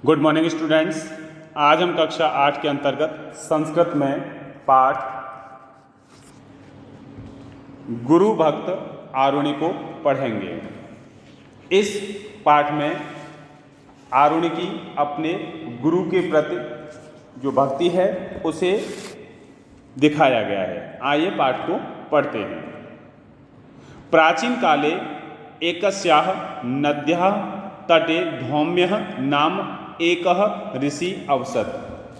Good morning students. आज हम कक्षा 8 के अंतर्गत संस्कृत में पाठ गुरु भक्त आरुणि को पढ़ेंगे। इस पाठ में आरुणि की अपने गुरु के प्रति जो भक्ति है उसे दिखाया गया है। आइए पाठ को पढ़ते हैं। प्राचीन काले एकस्याः नद्याः तटे धौम्यः नाम एकः ऋषि अवसत्।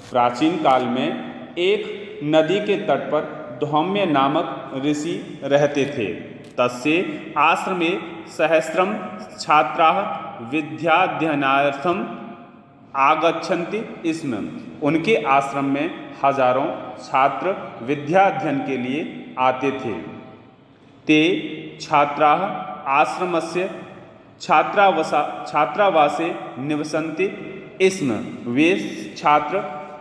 प्राचीन काल में एक नदी के तट पर धौम्य नामक ऋषि रहते थे। तस्य आश्रमे सहस्रम छात्राः विद्याध्ययनार्थम आगच्छन्ति स्म। उनके आश्रम में हजारों छात्र विद्याध्ययन के लिए आते थे। ते छात्राः आश्रमस्य छात्रावासे निवसन्ति स्म। वे छात्र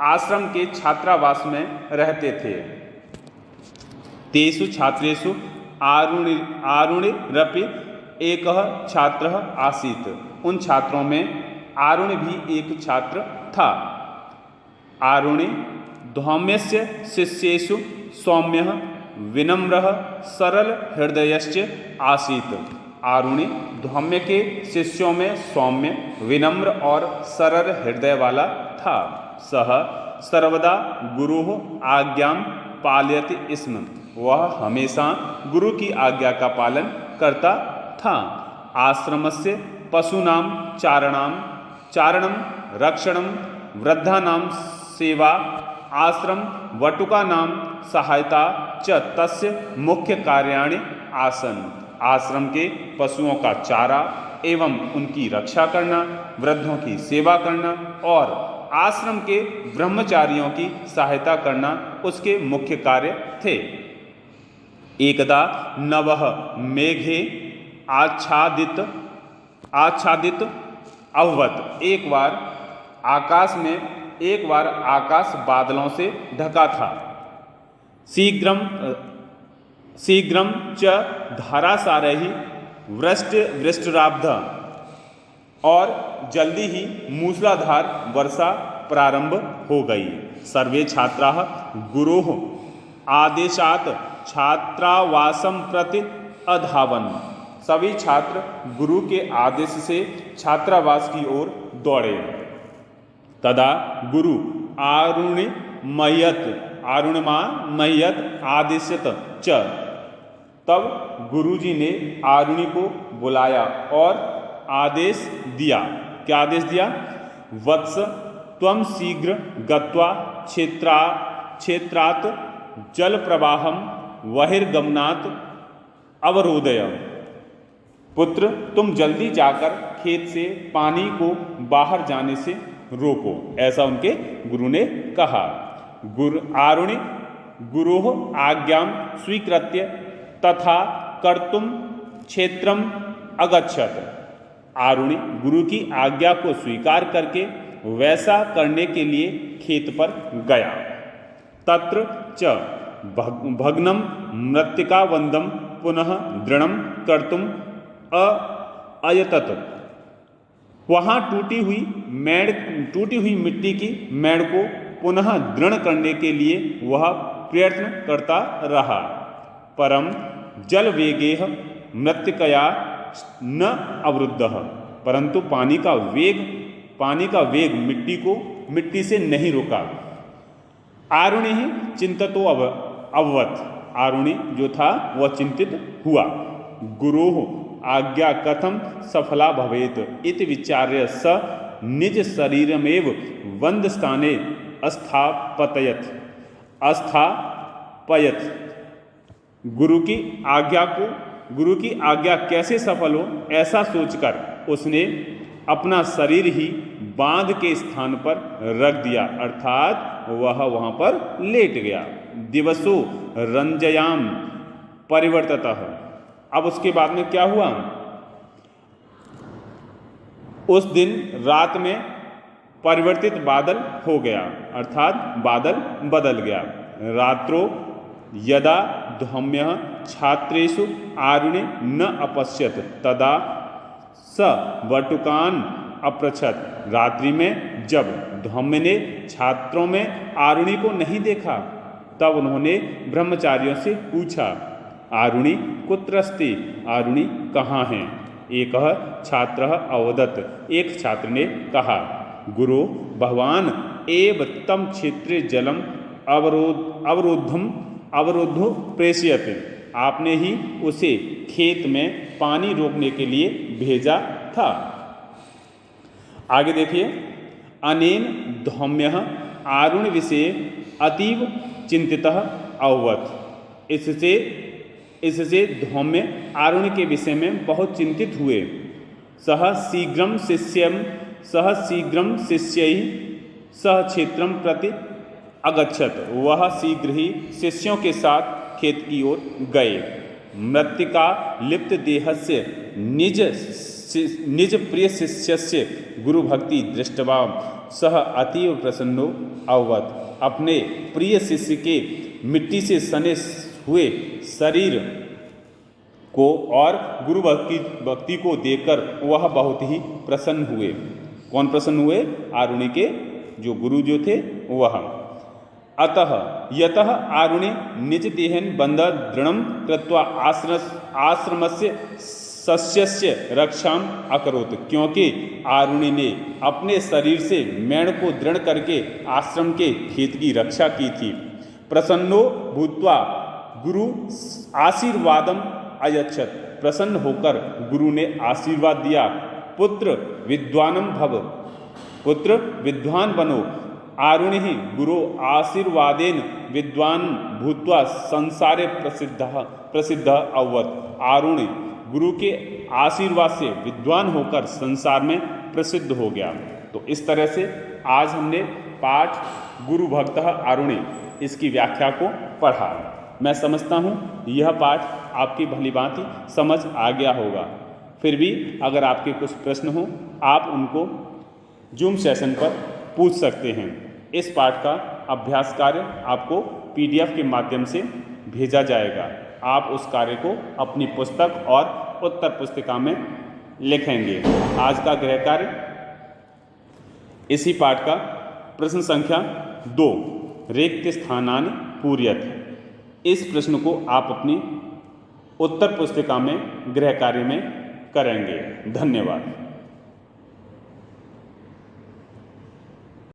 आश्रम के छात्रावास में रहते थे। तेषु छात्रेषु आरुणिरपि एकः छात्रः आसीत्। उन छात्रों में आरुणि भी एक छात्र था। आरुणि धौम्यस्य शिष्येषु सौम्यः विनम्रः सरल हृदयश्च आसीत्। आरुणि धौम्य के शिष्यों में सौम्य, विनम्र और सरल हृदय वाला था। सह सर्वदा गुरुः आज्ञां पालयति स्म। वह हमेशा गुरु की आज्ञा का पालन करता था। आश्रमस्य पशूनां चारणं रक्षणं वृद्धानां सेवा आश्रम वटुकानां सहायता च तस्य मुख्य कार्याणि आसन्। आश्रम के पशुओं का चारा एवं उनकी रक्षा करना, वृद्धों की सेवा करना और आश्रम के ब्रह्मचारियों की सहायता करना उसके मुख्य कार्य थे। एकदा नवः मेघे आच्छादित अभवत्। एक बार आकाश बादलों से ढका था। शीघ्रं च धारासारैः वृष्टिरारब्धा। और जल्दी ही मूसलाधार वर्षा प्रारंभ हो गई। सर्वे छात्राः गुरोः आदेशात् छात्रावासं प्रति अधावन्। सभी छात्र गुरु के आदेश से छात्रावास की ओर दौड़े। तदा गुरु आरुणिमा मह्यत आदेशत च। तब गुरुजी ने आरुणि को बुलाया और आदेश दिया। क्या आदेश दिया? वत्स त्वं शीघ्र गत्वा क्षेत्रात् जल प्रवाहं बहिर्गमनात् अवरोधय। पुत्र, तुम जल्दी जाकर खेत से पानी को बाहर जाने से रोको। ऐसा उनके गुरु ने कहा। आरुणि गुरोः आज्ञां स्वीकृत्य तथा कर्तुं क्षेत्रम अगच्छत्। आरुणि गुरु की आज्ञा को स्वीकार करके वैसा करने के लिए खेत पर गया। तत्र च भग्नं मृत्तिकावन्दं पुनः दृढ़ं कर्तुं अयतत। वहाँ टूटी हुई मिट्टी की मेड़ को पुनः दृढ़ करने के लिए वह प्रयत्न करता रहा। परम जल वेगेह मृत्तिकया न अवरुद्धः। परंतु पानी का वेग मिट्टी से नहीं रुका। आरुणि ही चिंततो अभवत्। आरुणि जो था वह चिंतित हुआ। गुरोः आज्ञा कथम सफला भवेत इति विचार्य स निज शरीरमेव वंदस्थाने स्थापयत। गुरु की आज्ञा कैसे सफल हो, ऐसा सोचकर उसने अपना शरीर ही बांध के स्थान पर रख दिया, अर्थात वह वहां पर लेट गया। दिवसो रंजयाम परिवर्ततः। अब उसके बाद में क्या हुआ? उस दिन रात में परिवर्तित बादल हो गया, अर्थात बादल बदल गया। रात्रो यदा धौम्यः छात्रेषु आरुणि न अपश्यत तदा स वटुकान् अपृच्छत। रात्रि में जब धौम्य ने छात्रों में आरुणि को नहीं देखा तब उन्होंने ब्रह्मचारियों से पूछा, आरुणि कुत्रस्ति, आरुणि कहाँ हैं? एक छात्र अवदत्, एक छात्र ने कहा, गुरु भगवान एव तम क्षेत्रे जलम अवरोधो प्रेषयते, आपने ही उसे खेत में पानी रोकने के लिए भेजा था। आगे देखिए, अनेन धौम्यः आरुण विषये अतीव चिंतितः अभवत्, इससे धौम्य आरुण के विषय में बहुत चिंतित हुए। सह शीघ्रं शिष्यैः सह क्षेत्रं प्रति अगच्छत, वह शीघ्र ही शिष्यों के साथ खेत की ओर गए। मृत्तिका लिप्त देहस्य निज प्रिय शिष्यस्य गुरु भक्ति दृष्ट्वा सह अतीव प्रसन्नो अभवत्, अपने प्रिय शिष्य के मिट्टी से सने हुए शरीर को और गुरु भक्ति को देखकर वह बहुत ही प्रसन्न हुए। कौन प्रसन्न हुए? आरुणि के जो गुरु जो थे वह। अतः यतः आरुणि निज देहेन बंध दृढ़ं कृत्वा आश्रमस्य सस्यस्य रक्षाम अकरोत्, क्योंकि आरुणि ने अपने शरीर से मेण को दृढ़ करके आश्रम के खेत की रक्षा की थी। प्रसन्नो भूत्वा गुरु आशीर्वादम अयच्छत, प्रसन्न होकर गुरु ने आशीर्वाद दिया, पुत्र विद्वानम भव, पुत्र विद्वान बनो। आरुणि गुरु आशीर्वादेन विद्वान भूत्वा संसारे प्रसिद्ध अभवत्, आरुणि गुरु के आशीर्वाद से विद्वान होकर संसार में प्रसिद्ध हो गया। तो इस तरह से आज हमने पाठ गुरु भक्त आरुणि इसकी व्याख्या को पढ़ा। मैं समझता हूँ यह पाठ आपकी भली भांति समझ आ गया होगा। फिर भी अगर आपके कुछ प्रश्न हो आप उनको जूम सेशन पर पूछ सकते हैं। इस पाठ का अभ्यास कार्य आपको PDF के माध्यम से भेजा जाएगा। आप उस कार्य को अपनी पुस्तक और उत्तर पुस्तिका में लिखेंगे। आज का गृह कार्य इसी पाठ का प्रश्न संख्या 2, रिक्त स्थानानि पूरयत, इस प्रश्न को आप अपनी उत्तर पुस्तिका में गृह कार्य में करेंगे। धन्यवाद।